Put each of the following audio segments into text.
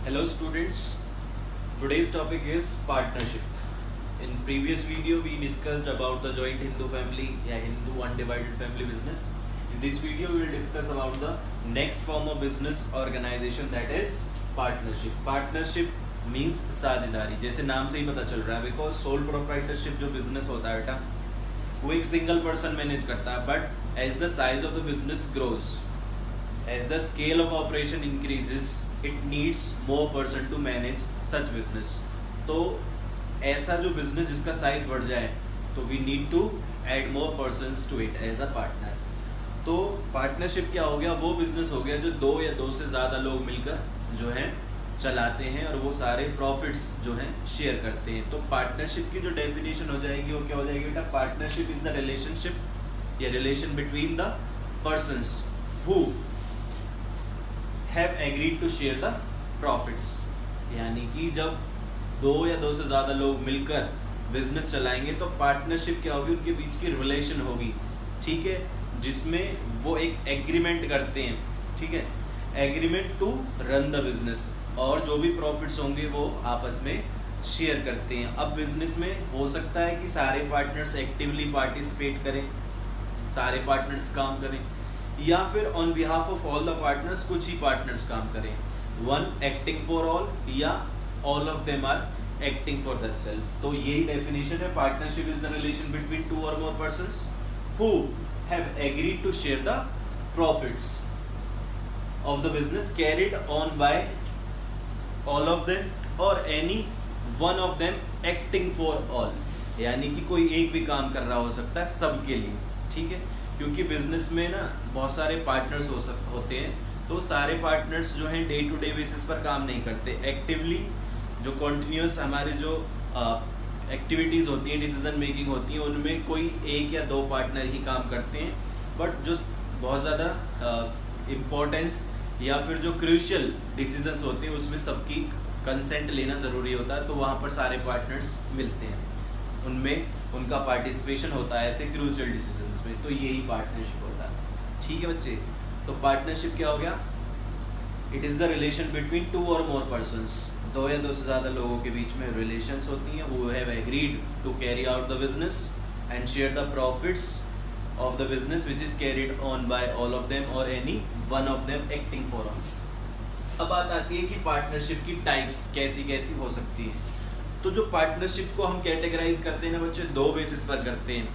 Hello students, today's topic is partnership. In previous video we discussed about the joint Hindu family या Hindu undivided family business. In this video we will discuss about the next form of business organization, that is partnership. Partnership means साझेदारी, जैसे नाम से ही पता चल रहा है, because sole proprietorship जो बिजनेस होता है बेटा वो एक सिंगल पर्सन मैनेज करता है, but as the size of the business grows, as the scale of operation increases it needs more person to manage such business. तो ऐसा जो business जिसका size बढ़ जाए तो we need to add more persons to it as a partner. तो partnership क्या हो गया, वो business हो गया जो दो या दो से ज़्यादा लोग मिलकर जो है चलाते हैं और वो सारे प्रॉफिट्स जो हैं शेयर करते हैं. तो पार्टनरशिप की जो डेफिनेशन हो जाएगी वो क्या हो जाएगी बेटा, पार्टनरशिप इज द रिलेशनशिप या relation between the persons who have agreed to share the profits. यानी कि जब दो या दो से ज़्यादा लोग मिलकर बिजनेस चलाएंगे तो पार्टनरशिप क्या होगी, उनके बीच की रिलेशन होगी, ठीक है, जिसमें वो एक एग्रीमेंट करते हैं, ठीक है, agreement to run the business, और जो भी प्रॉफिट्स होंगे वो आपस में शेयर करते हैं. अब बिजनेस में हो सकता है कि सारे पार्टनर्स एक्टिवली पार्टिसिपेट करें, सारे पार्टनर्स काम करें, या फिर on behalf of all the partners कुछ ही पार्टनर्स काम करें, वन एक्टिंग फॉर ऑल या all of them are acting for themself. तो यही डेफिनेशन है, partnership is the relation between two और more persons who have agreed to share the profits of the business carried on by all of them और any one of them acting for all. यानी कि कोई एक भी काम कर रहा हो सकता है सबके लिए, ठीक है, क्योंकि बिजनेस में ना बहुत सारे पार्टनर्स होते हैं, तो सारे पार्टनर्स जो हैं डे टू डे बेसिस पर काम नहीं करते. एक्टिवली जो कॉन्टिन्यूस हमारे जो एक्टिविटीज़ होती हैं, डिसीजन मेकिंग होती है, उनमें कोई एक या दो पार्टनर ही काम करते हैं, बट जो बहुत ज़्यादा इम्पोर्टेंस या फिर जो क्रूशियल डिसीजंस होते हैं उसमें सबकी कंसेंट लेना ज़रूरी होता है, तो वहाँ पर सारे पार्टनर्स मिलते हैं, उनमें उनका पार्टिसिपेशन होता है ऐसे क्रूशियल डिसीजंस में. तो यही पार्टनरशिप होता है, ठीक है बच्चे. तो पार्टनरशिप क्या हो गया, it is the relation between two और मोर पर्सन्स, दो या दो से ज़्यादा लोगों के बीच में रिलेशंस होती हैं, who have agreed to carry out the business and share the profits of the business which is carried on by all of them और any one of them acting for all. अब बात आती है कि partnership की types कैसी कैसी हो सकती है. तो जो पार्टनरशिप को हम कैटेगराइज करते हैं ना बच्चे, दो बेसिस पर करते हैं.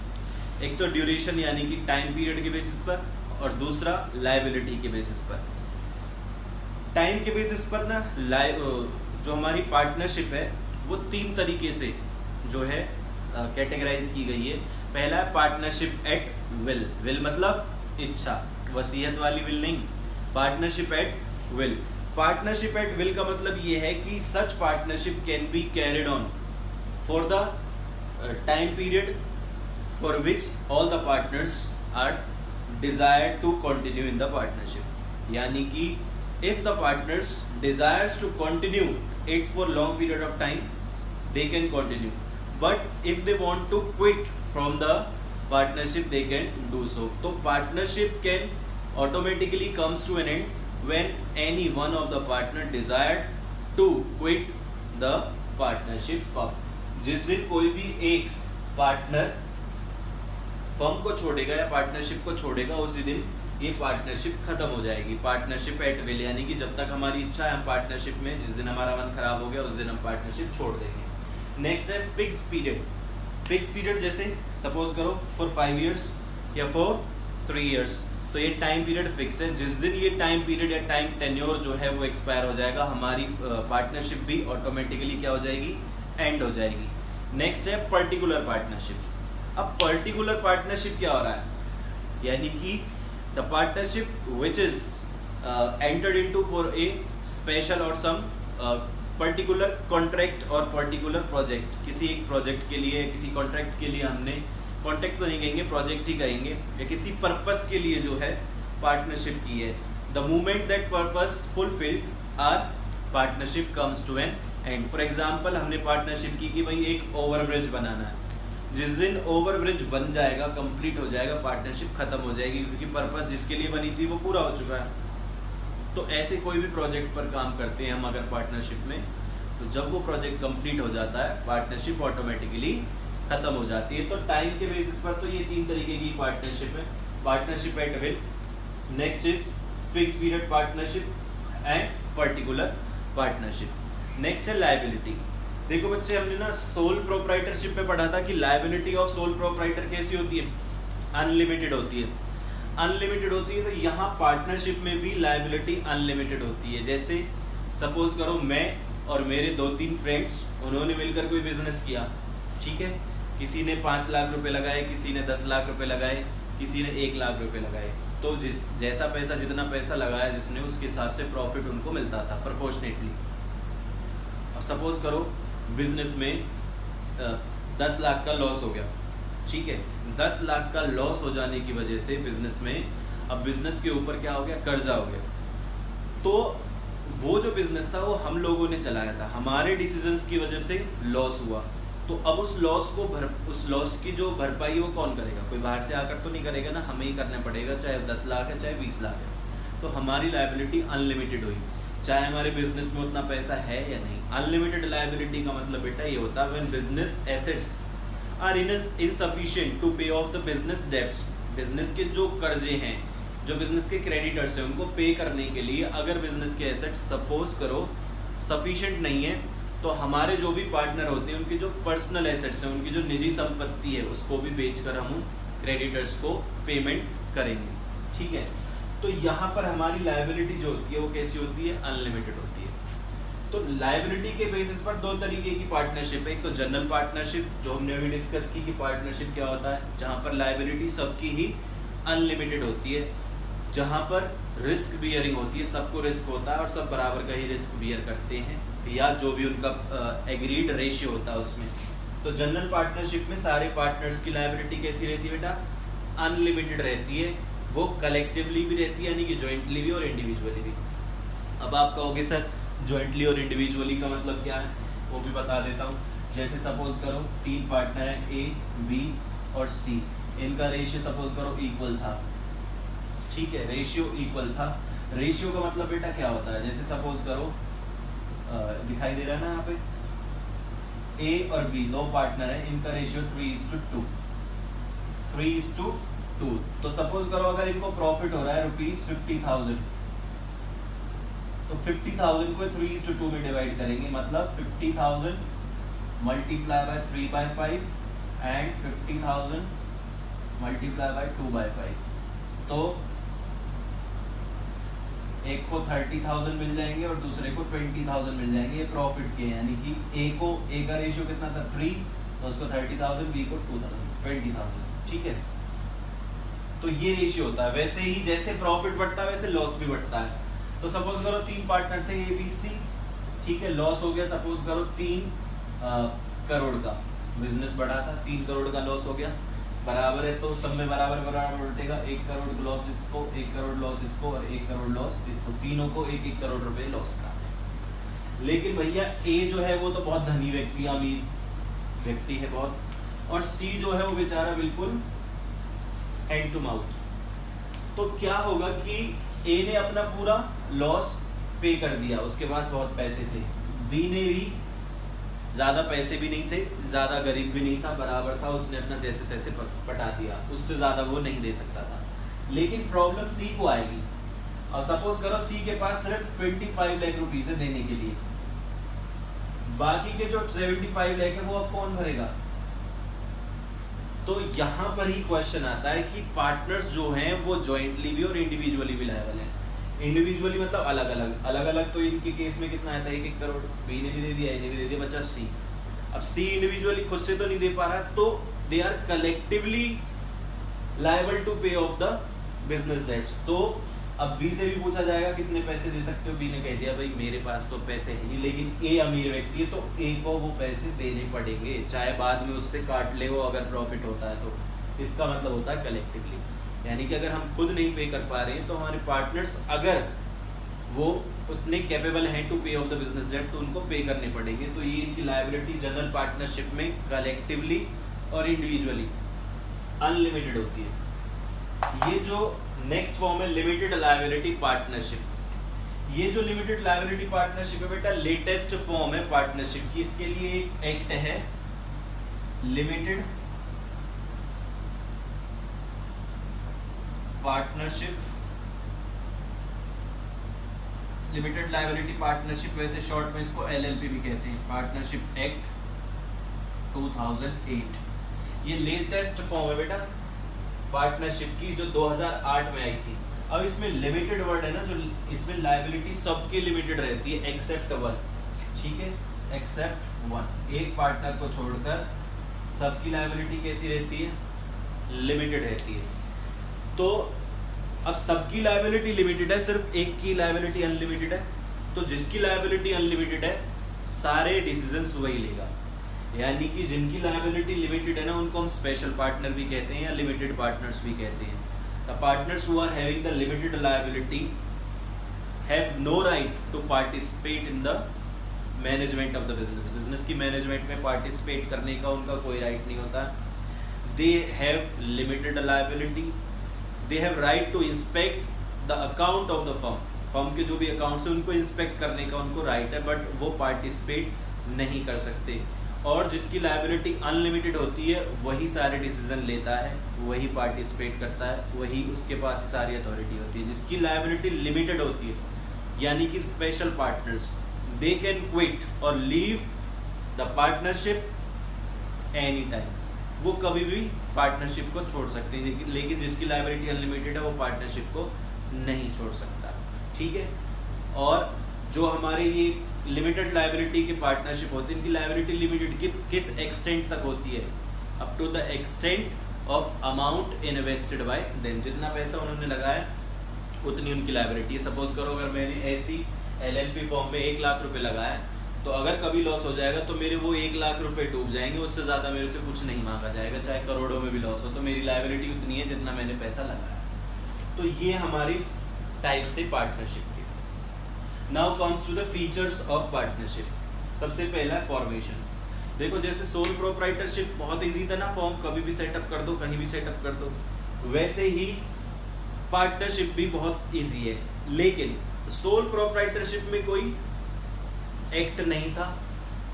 एक तो ड्यूरेशन यानी कि टाइम पीरियड के बेसिस पर, और दूसरा लायबिलिटी के बेसिस पर. टाइम के बेसिस पर ना जो हमारी पार्टनरशिप है वो तीन तरीके से जो है कैटेगराइज की गई है. पहला है पार्टनरशिप एट विल. विल मतलब इच्छा, वसीयत वाली विल नहीं, partnership at will. Partnership at will का मतलब ये है कि such partnership can be carried on for the time period for which all the partners are desire to continue in the partnership. यानी कि if the partners desires to continue it for long period of time they can continue, but if they want to quit from the partnership they can do so. तो partnership can automatically comes to an end when any one of the partner desired to quit the partnership. जिस दिन कोई भी एक partner firm को छोड़ेगा या partnership को छोड़ेगा उसी दिन ये पार्टनरशिप खत्म हो जाएगी. पार्टनरशिप एट विल यानी कि जब तक हमारी इच्छा है हम पार्टनरशिप में, जिस दिन हमारा मन खराब हो गया उस दिन हम पार्टनरशिप छोड़ देंगे. नेक्स्ट है फिक्स पीरियड. फिक्स पीरियड जैसे सपोज करो फॉर 5 years या फॉर 3 years, तो ये टाइम पीरियड फिक्स है. जिस दिन ये टाइम पीरियड या टाइम टेन्योर जो है वो एक्सपायर हो जाएगा, हमारी पार्टनरशिप भी ऑटोमेटिकली क्या हो जाएगी, एंड हो जाएगी. नेक्स्ट है पर्टिकुलर पार्टनरशिप. अब पर्टिकुलर पार्टनरशिप क्या हो रहा है, यानी कि the partnership which is entered into for a special और सम पर्टिकुलर कॉन्ट्रैक्ट और पर्टिकुलर प्रोजेक्ट. किसी एक प्रोजेक्ट के लिए, किसी कॉन्ट्रैक्ट के लिए हमने, कॉन्ट्रैक्ट तो नहीं कहेंगे, प्रोजेक्ट ही कहेंगे, या किसी पर्पस के लिए जो है पार्टनरशिप की है. The moment that purpose fulfilled are partnership comes to an end. For example हमने पार्टनरशिप की कि भाई एक ओवरब्रिज बनाना है. जिस दिन ओवरब्रिज बन जाएगा, कंप्लीट हो जाएगा, पार्टनरशिप खत्म हो जाएगी, क्योंकि पर्पस जिसके लिए बनी थी वो पूरा हो चुका है. तो ऐसे कोई भी प्रोजेक्ट पर काम करते हैं हम अगर पार्टनरशिप में, तो जब वो प्रोजेक्ट कंप्लीट हो जाता है पार्टनरशिप ऑटोमेटिकली खत्म हो जाती है। तो टाइम के बेसिस पर तो ये 3 तरीके की पार्टनरशिप है, partnership at will, next is fix period partnership and particular partnership. Next है लायबिलिटी। देखो बच्चे, हमने ना सोल प्रोप्राइटरशिप में पढ़ा था कि लायबिलिटी ऑफ सोल प्रोप्राइटर कैसी होती है, अनलिमिटेड होती है। अनलिमिटेड होती है, तो यहाँ पार्टनरशिप में भी लायबिलिटी अनलिमिटेड होती है। जैसे सपोज करो मैं और मेरे 2-3 फ्रेंड्स, उन्होंने मिलकर कोई बिजनेस किया, ठीक है, किसी ने 5 लाख रुपए लगाए, किसी ने 10 लाख रुपए लगाए, किसी ने 1 लाख रुपए लगाए। तो जैसा पैसा, जितना पैसा लगाया जिसने, उसके हिसाब से प्रॉफिट उनको मिलता था प्रोपोर्शनेटली। अब सपोज करो बिजनेस में 10 लाख का लॉस हो गया, ठीक है, 10 लाख का लॉस हो जाने की वजह से बिजनेस में, अब बिजनेस के ऊपर क्या हो गया, कर्जा हो गया। तो वो जो बिजनेस था वो हम लोगों ने चलाया था, हमारे डिसीजंस की वजह से लॉस हुआ। तो अब उस लॉस की जो भरपाई वो कौन करेगा, कोई बाहर से आकर तो नहीं करेगा ना, हमें ही करना पड़ेगा, चाहे 10 लाख है चाहे 20 लाख है। तो हमारी लायबिलिटी अनलिमिटेड हुई, चाहे हमारे बिजनेस में उतना पैसा है या नहीं। अनलिमिटेड लायबिलिटी का मतलब बेटा ये होता है when business assets are insufficient to pay off the business debts. Business के जो कर्जे हैं, जो बिजनेस के क्रेडिटर्स हैं, उनको पे करने के लिए अगर बिजनेस के एसेट्स सपोज करो सफिशिएंट नहीं है, तो हमारे जो भी पार्टनर होते हैं उनकी जो पर्सनल एसेट्स हैं, उनकी जो निजी संपत्ति है, उसको भी बेचकर हम क्रेडिटर्स को पेमेंट करेंगे, ठीक है। तो यहाँ पर हमारी लायबिलिटी जो होती है वो कैसी होती है, अनलिमिटेड होती है। तो लायबिलिटी के बेसिस पर 2 तरीके की पार्टनरशिप है, एक तो जनरल पार्टनरशिप जो हमने अभी डिस्कस की कि पार्टनरशिप क्या होता है, जहाँ पर लायबिलिटी सबकी ही अनलिमिटेड होती है, जहाँ पर रिस्क बियरिंग होती है, सबको रिस्क होता है और सब बराबर का ही रिस्क बियर करते हैं, या जो भी उनका एग्रीड रेशियो होता है उसमें। तो जनरल पार्टनरशिप में सारे पार्टनर्स की लायबिलिटी कैसी रहती है बेटा, अनलिमिटेड रहती है। वो कलेक्टिवली भी रहती है, यानी कि जॉइंटली भी और इंडिविजुअली भी। अब आप कहोगे सर जॉइंटली और इंडिविजुअली का मतलब क्या है, वो भी बता देता हूँ। जैसे सपोज करो 3 पार्टनर हैं, ए, बी और सी, इनका रेशियो सपोज करो इक्वल था, ठीक है, रेशियो इक्वल था। रेशियो का मतलब बेटा क्या होता है, जैसे सपोज करो दिखाई दे रहा है ना यहाँ पे, ए और बी 2 पार्टनर हैं, इनका रेशियो 3:2, 3:2। तो सपोज करो अगर इनको प्रॉफिट हो रहा है ₹50,000, तो 50,000 को 3:2 में डिवाइड करेंगे, मतलब 50,000 multiply by 3/5 and 50,000 multiply by 2/5। तो एक को 30,000 मिल जाएंगे और दूसरे को 20,000 मिल जाएंगे, ये प्रॉफिट के, यानी कि ए का रेशियो कितना था 3, तो उसको 30,000, बी को 20,000, ठीक है। तो ये रेशियो होता है। वैसे ही जैसे प्रॉफिट बढ़ता है वैसे लॉस भी बढ़ता है। तो सपोज करो 3 पार्टनर थे ए बी सी, ठीक है, लॉस हो गया सपोज करो 3 करोड़ का, बिजनेस बढ़ा था, 3 करोड़ का लॉस हो गया, बराबर है, तो सब में बराबर बराबर उल्टेगा, 1 करोड़ लॉस इसको, 1 करोड़ लॉस इसको और 1 करोड़ लॉस इसको, तीनों को 1-1 करोड़ रुपए लॉस का। लेकिन भैया ए जो है वो तो बहुत धनी व्यक्ति, अमीर व्यक्ति है बहुत, और सी जो है वो बेचारा बिल्कुल हैंड टू माउथ। तो क्या होगा कि ए ने अपना पूरा लॉस पे कर दिया, उसके पास बहुत पैसे थे, बी ने भी ज़्यादा पैसे भी नहीं थे, ज़्यादा गरीब भी नहीं था, बराबर था, उसने अपना जैसे तैसे पटा दिया, उससे ज़्यादा वो नहीं दे सकता था। लेकिन प्रॉब्लम सी को आएगी। और सपोज करो सी के पास सिर्फ 25 लाख रुपीज़ है देने के लिए, बाकी के जो 75 लाख है वो अब कौन भरेगा। तो यहाँ पर ही क्वेश्चन आता है कि पार्टनर्स जो हैं वो जॉइंटली भी और इंडिविजुअली भी लायबल हैं। इंडिविजुअली मतलब अलग अलग, तो इनके केस में कितना आता है 1-1 करोड़, बी ने भी दे दिया, ए ने भी दे दिया, बचा सी। अब सी इंडिविजुअली खुद से तो नहीं दे पा रहा, तो they are collectively liable to pay off the business debts. तो अब बी से भी पूछा जाएगा कितने पैसे दे सकते हो, बी ने कह दिया भाई मेरे पास तो पैसे नहीं, लेकिन ए अमीर व्यक्ति है तो ए को वो पैसे देने पड़ेंगे, चाहे बाद में उससे काट ले वो अगर प्रॉफिट होता है तो। इसका मतलब होता है कलेक्टिवली, यानी कि अगर हम खुद नहीं पे कर पा रहे हैं तो हमारे पार्टनर्स अगर वो उतने कैपेबल हैं to pay off the business date तो उनको पे करने पड़ेंगे। तो ये इनकी लायबिलिटी जनरल पार्टनरशिप में कलेक्टिवली और इंडिविजुअली अनलिमिटेड होती है। ये जो नेक्स्ट फॉर्म है लिमिटेड लायबिलिटी पार्टनरशिप, ये जो लिमिटेड लायबिलिटी पार्टनरशिप है बेटा लेटेस्ट फॉर्म है पार्टनरशिप की। इसके लिए एक एक्ट है limited partnership, limited liability partnership, वैसे शॉर्ट में इसको LLP भी कहते हैं, पार्टनरशिप एक्ट 2008। ये लेटेस्ट फॉर्म है बेटा पार्टनरशिप की जो 2008 में आई थी। अब इसमें लिमिटेड वर्ड है ना, जो इसमें लायबिलिटी सबकी लिमिटेड रहती है एक्सेप्ट वन, ठीक है, एक्सेप्ट वन, एक पार्टनर को छोड़कर सबकी लायबिलिटी कैसी रहती है, लिमिटेड रहती है। तो अब सबकी लायबिलिटी लिमिटेड है, सिर्फ एक की लायबिलिटी अनलिमिटेड है, तो जिसकी लायबिलिटी अनलिमिटेड है सारे डिसीजंस वही लेगा। यानी कि जिनकी लायबिलिटी लिमिटेड है ना उनको हम स्पेशल पार्टनर भी कहते हैं या लिमिटेड पार्टनर्स भी कहते हैं। The partners who are having the limited liability have no right to participate in the management of the business. Business की मैनेजमेंट में पार्टिसिपेट करने का उनका कोई राइट नहीं होता। They have limited liability, they have right to inspect the account of the firm. Firm के जो भी अकाउंट्स है उनको इंस्पेक्ट करने का उनको राइट है, बट वो पार्टिसिपेट नहीं कर सकते। और जिसकी लायबिलिटी अनलिमिटेड होती है वही सारे डिसीजन लेता है, वही पार्टिसिपेट करता है, वही उसके पास ही सारी अथॉरिटी होती है। जिसकी लायबिलिटी लिमिटेड होती है यानी कि special partners, they can quit और leave the partnership any time, वो कभी भी पार्टनरशिप को छोड़ सकते हैं। लेकिन जिसकी लायबिलिटी अनलिमिटेड है वो पार्टनरशिप को नहीं छोड़ सकता, ठीक है। और जो हमारे ये लिमिटेड लायबिलिटी की पार्टनरशिप होती है, इनकी लायबिलिटी लिमिटेड किस एक्सटेंट तक होती है, up to the extent of amount invested by them. जितना पैसा उन्होंने लगाया उतनी उनकी लायबिलिटी है। सपोज करो अगर मैंने ऐसी LLP फॉर्म पे 1 लाख रुपए लगाया, तो अगर कभी लॉस हो जाएगा तो मेरे वो 1 लाख रुपए डूब जाएंगे, उससे ज़्यादा मेरे से कुछ नहीं मांगा जाएगा, चाहे करोड़ों में भी लॉस हो, तो मेरी लायबिलिटी उतनी है जितना मैंने पैसा लगाया। तो ये हमारी टाइप्स थे पार्टनरशिप के। Now comes to the features of partnership. सबसे पहला फॉर्मेशन। देखो जैसे सोल प्रोप्राइटरशिप बहुत ईजी था ना, फॉर्म कभी भी सेटअप कर दो, कहीं भी सेटअप कर दो, वैसे ही पार्टनरशिप भी बहुत ईजी है। लेकिन सोल प्रोप्राइटरशिप में कोई एक्ट नहीं था,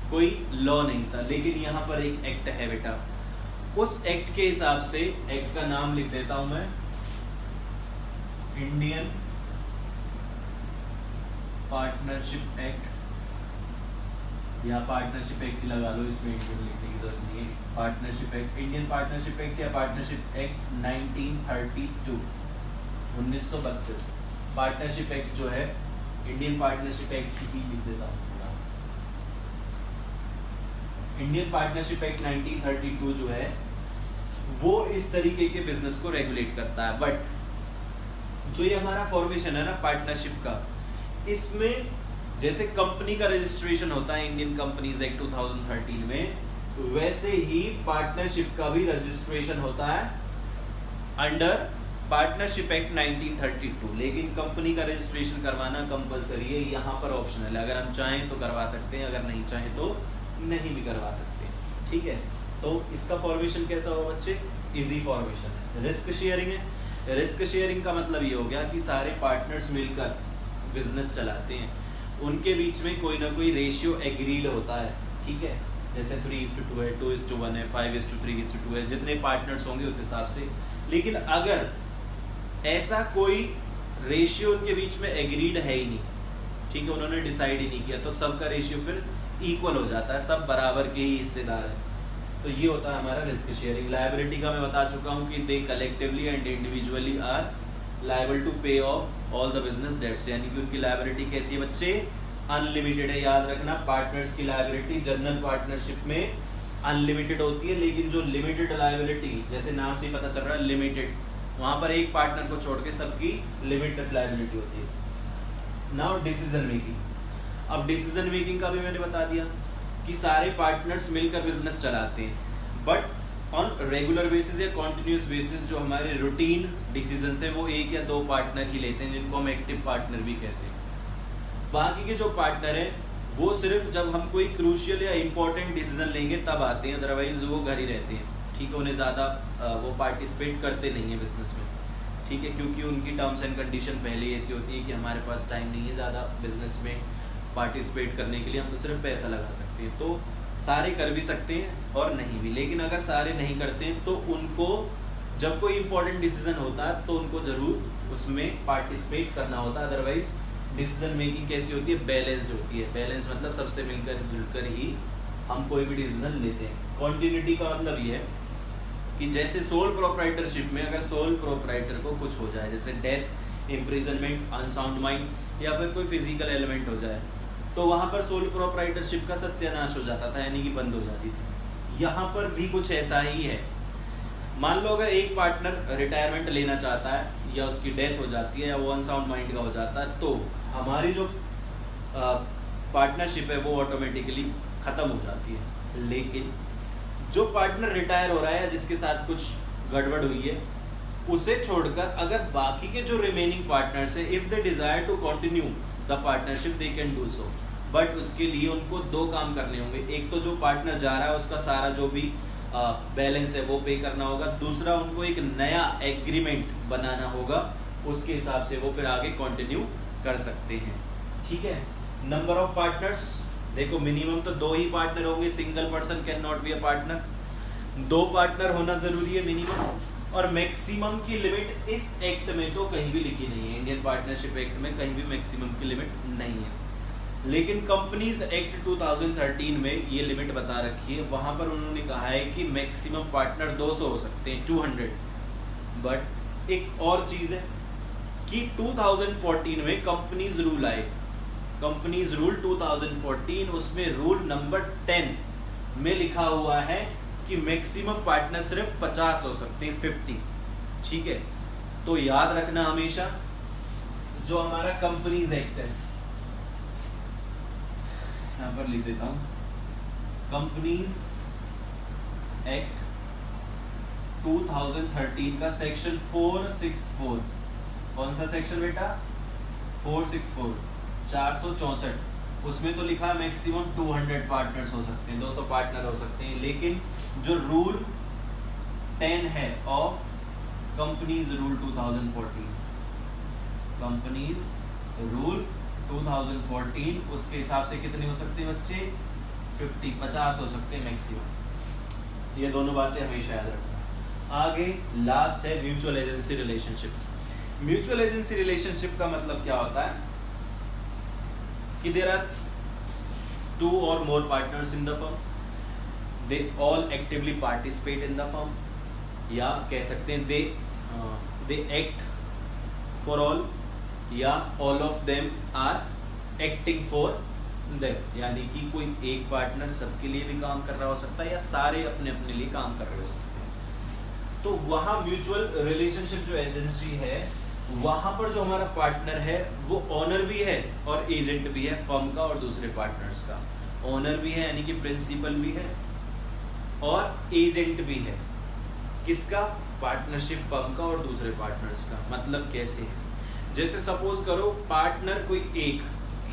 कोई लॉ नहीं था, लेकिन यहाँ पर एक एक्ट है बेटा। उस एक्ट के हिसाब से, एक्ट का नाम लिख देता हूं मैं, इंडियन पार्टनरशिप एक्ट, या पार्टनरशिप एक्ट लगा लो, इसमें इंडियन लिखने की जरूरत नहीं है। Partnership act, Indian partnership act या पार्टनरशिप एक्ट 1932, 1932 पार्टनरशिप एक्ट जो है, इंडियन पार्टनरशिप एक्ट ही लिख देता हूँ। इंडियन पार्टनरशिप एक्ट 1932 जो है वो इस तरीके के बिजनेस को रेगुलेट करता है। बट जो ये हमारा फॉर्मेशन है ना पार्टनरशिप का, इसमें जैसे कंपनी का रजिस्ट्रेशन होता है इंडियन कंपनीज एक्ट 2013 में, वैसे ही पार्टनरशिप का भी रजिस्ट्रेशन होता है अंडर पार्टनरशिप एक्ट 1932। लेकिन कंपनी का रजिस्ट्रेशन करवाना कंपलसरी है, यहाँ पर ऑप्शनल है। अगर हम चाहें तो करवा सकते हैं, अगर नहीं चाहें तो नहीं भी करवा सकते, ठीक है। तो इसका फॉर्मेशन कैसा होगा बच्चे, इजी फॉर्मेशन है। रिस्क शेयरिंग है। रिस्क शेयरिंग का मतलब ये हो गया कि सारे पार्टनर्स मिलकर बिजनेस चलाते हैं, उनके बीच में कोई ना कोई रेशियो एग्रीड होता है, ठीक है। जैसे 3:2 है, 2:1 है, 5:3:2 है, जितने पार्टनर्स होंगे उस हिसाब से। लेकिन अगर ऐसा कोई रेशियो उनके बीच में एग्रीड है ही नहीं, ठीक है, उन्होंने डिसाइड ही नहीं किया, तो सबका रेशियो फिर इक्वल हो जाता है, सब बराबर के ही हिस्सेदार है। तो ये होता है हमारा रिस्क शेयरिंग। लायबिलिटी का मैं बता चुका हूँ कि they collectively and individually are liable to pay off all the business debts, यानी कि उनकी लायबिलिटी कैसी है बच्चे, अनलिमिटेड है। याद रखना पार्टनर्स की लायबिलिटी जनरल पार्टनरशिप में अनलिमिटेड होती है, लेकिन जो लिमिटेड लायबिलिटी, जैसे नाम से ही पता चल रहा है लिमिटेड, वहाँ पर एक पार्टनर को छोड़ के सबकी लिमिटेड लायबिलिटी होती है। Now decision making. अब डिसीजन मेकिंग का भी मैंने बता दिया कि सारे पार्टनर्स मिलकर बिजनेस चलाते हैं, बट ऑन रेगुलर बेसिस या कॉन्टिन्यूस बेसिस जो हमारे रूटीन डिसीजन है वो 1 या 2 पार्टनर ही लेते हैं, जिनको हम एक्टिव पार्टनर भी कहते हैं। बाकी के जो पार्टनर हैं वो सिर्फ जब हम कोई क्रूशियल या इम्पोर्टेंट डिसीजन लेंगे तब आते हैं, अदरवाइज वो घर ही रहते हैं, ठीक है। उन्हें ज़्यादा वो पार्टिसिपेट करते नहीं है बिजनेस में। ठीक है, क्योंकि उनकी टर्म्स एंड कंडीशन पहले ही ऐसी होती है कि हमारे पास टाइम नहीं है ज़्यादा बिजनेस में पार्टिसिपेट करने के लिए, हम तो सिर्फ पैसा लगा सकते हैं। तो सारे कर भी सकते हैं और नहीं भी, लेकिन अगर सारे नहीं करते हैं तो उनको जब कोई इंपॉर्टेंट डिसीजन होता है तो उनको ज़रूर उसमें पार्टिसिपेट करना होता है। अदरवाइज डिसीजन मेकिंग कैसी होती है, बैलेंस्ड होती है। बैलेंस मतलब सबसे मिलकर जुलकर ही हम कोई भी डिसीजन लेते हैं। कॉन्टिन्यूटी का मतलब ये है कि जैसे सोल प्रोप्राइटरशिप में अगर सोल प्रोप्राइटर को कुछ हो जाए, जैसे डेथ, इम्प्रिजनमेंट, अनसाउंड माइंड या फिर कोई फिजिकल एलिमेंट हो जाए, तो वहाँ पर सोल प्रोप्राइटरशिप का सत्यानाश हो जाता था, यानी कि बंद हो जाती थी। यहाँ पर भी कुछ ऐसा ही है। मान लो अगर एक पार्टनर रिटायरमेंट लेना चाहता है या उसकी डेथ हो जाती है या वो अनसाउंड माइंड का हो जाता है, तो हमारी जो पार्टनरशिप है वो ऑटोमेटिकली ख़त्म हो जाती है। लेकिन जो पार्टनर रिटायर हो रहा है या जिसके साथ कुछ गड़बड़ हुई है, उसे छोड़कर अगर बाकी के जो रिमेनिंग पार्टनर्स है, if they desire to continue the partnership they can do so, but उसके लिए उनको दो काम करने होंगे। एक तो जो पार्टनर जा रहा है उसका सारा जो भी बैलेंस है वो पे करना होगा, दूसरा उनको एक नया एग्रीमेंट बनाना होगा, उसके हिसाब से वो फिर आगे कंटिन्यू कर सकते हैं। ठीक है। नंबर ऑफ पार्टनर्स, देखो मिनिमम तो 2 ही पार्टनर होंगे, single person can not be a partner. 2 partner होना जरूरी है मिनिमम। और मैक्सिमम की लिमिट इस एक्ट में तो कहीं भी लिखी नहीं है, इंडियन पार्टनरशिप एक्ट में कहीं भी मैक्सिमम की लिमिट नहीं है, लेकिन कंपनीज एक्ट 2013 में ये लिमिट बता रखी है। वहां पर उन्होंने कहा है कि मैक्सिमम पार्टनर 200 हो सकते हैं, 200। बट एक और चीज है कि 2014 में कंपनीज रूल आए, कंपनीज रूल 2014, उसमें रूल नंबर 10 में लिखा हुआ है कि मैक्सिमम पार्टनर सिर्फ 50 हो सकते हैं, 50। ठीक है, तो याद रखना हमेशा जो हमारा कंपनीज एक्ट है, यहां पर लिख देता हूं, कंपनीज एक्ट 2013 का सेक्शन 464, कौन सा सेक्शन बेटा, 464, 464, उसमें तो लिखा है मैक्सिमम 200 पार्टनर्स हो सकते हैं, 200 पार्टनर हो सकते हैं। लेकिन जो रूल 10 है of companies rule 2014, companies rule 2014, उसके हिसाब से कितने हो सकते हैं बच्चे, 50 हो सकते हैं मैक्सिमम। ये दोनों बातें हमेशा याद रखना। आगे लास्ट है mutual agency relationship. Mutual agency relationship का मतलब क्या होता है कि there are 2 or more partners in the firm, they all actively participate in the firm, या कह सकते हैं they act for all, या all of them are acting for them, यानी कि कोई एक पार्टनर सबके लिए भी काम कर रहा हो सकता है या सारे अपने अपने लिए काम कर रहे हो सकते हैं। तो वहाँ म्यूचुअल रिलेशनशिप जो एजेंसी है, वहां पर जो हमारा पार्टनर है वो ओनर भी है और एजेंट भी है, फर्म का और दूसरे पार्टनर्स का। ओनर भी है यानी कि प्रिंसिपल भी है और एजेंट भी है, किसका, पार्टनरशिप फर्म का और दूसरे पार्टनर्स का। मतलब कैसे है, जैसे सपोज करो पार्टनर कोई एक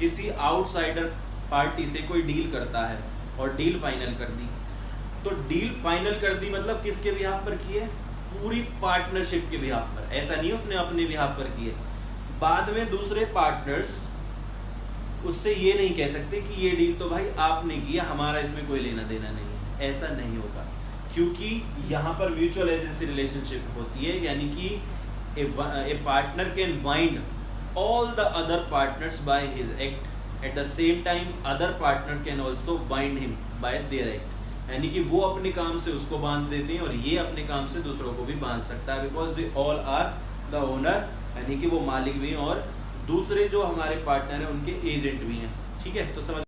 किसी आउटसाइडर पार्टी से कोई डील करता है और डील फाइनल कर दी, तो डील फाइनल कर दी मतलब किसके बिहाफ पर की है, पूरी पार्टनरशिप के बिहाफ पर। ऐसा नहीं उसने अपने बिहाफ पर की है, बाद में दूसरे पार्टनर्स उससे ये नहीं कह सकते कि ये डील तो भाई आपने किया, हमारा इसमें कोई लेना देना नहीं है। ऐसा नहीं होगा, क्योंकि यहाँ पर म्यूचुअल एजेंसी रिलेशनशिप होती है, यानी कि a partner can bind all the other partners by his act, at the same time other partner can also bind him by their act, यानी कि वो अपने काम से उसको बांध देते हैं और ये अपने काम से दूसरों को भी बांध सकता है, because they all are the owner, यानी कि वो मालिक भी हैं और दूसरे जो हमारे पार्टनर हैं उनके एजेंट भी हैं। ठीक है, तो समझ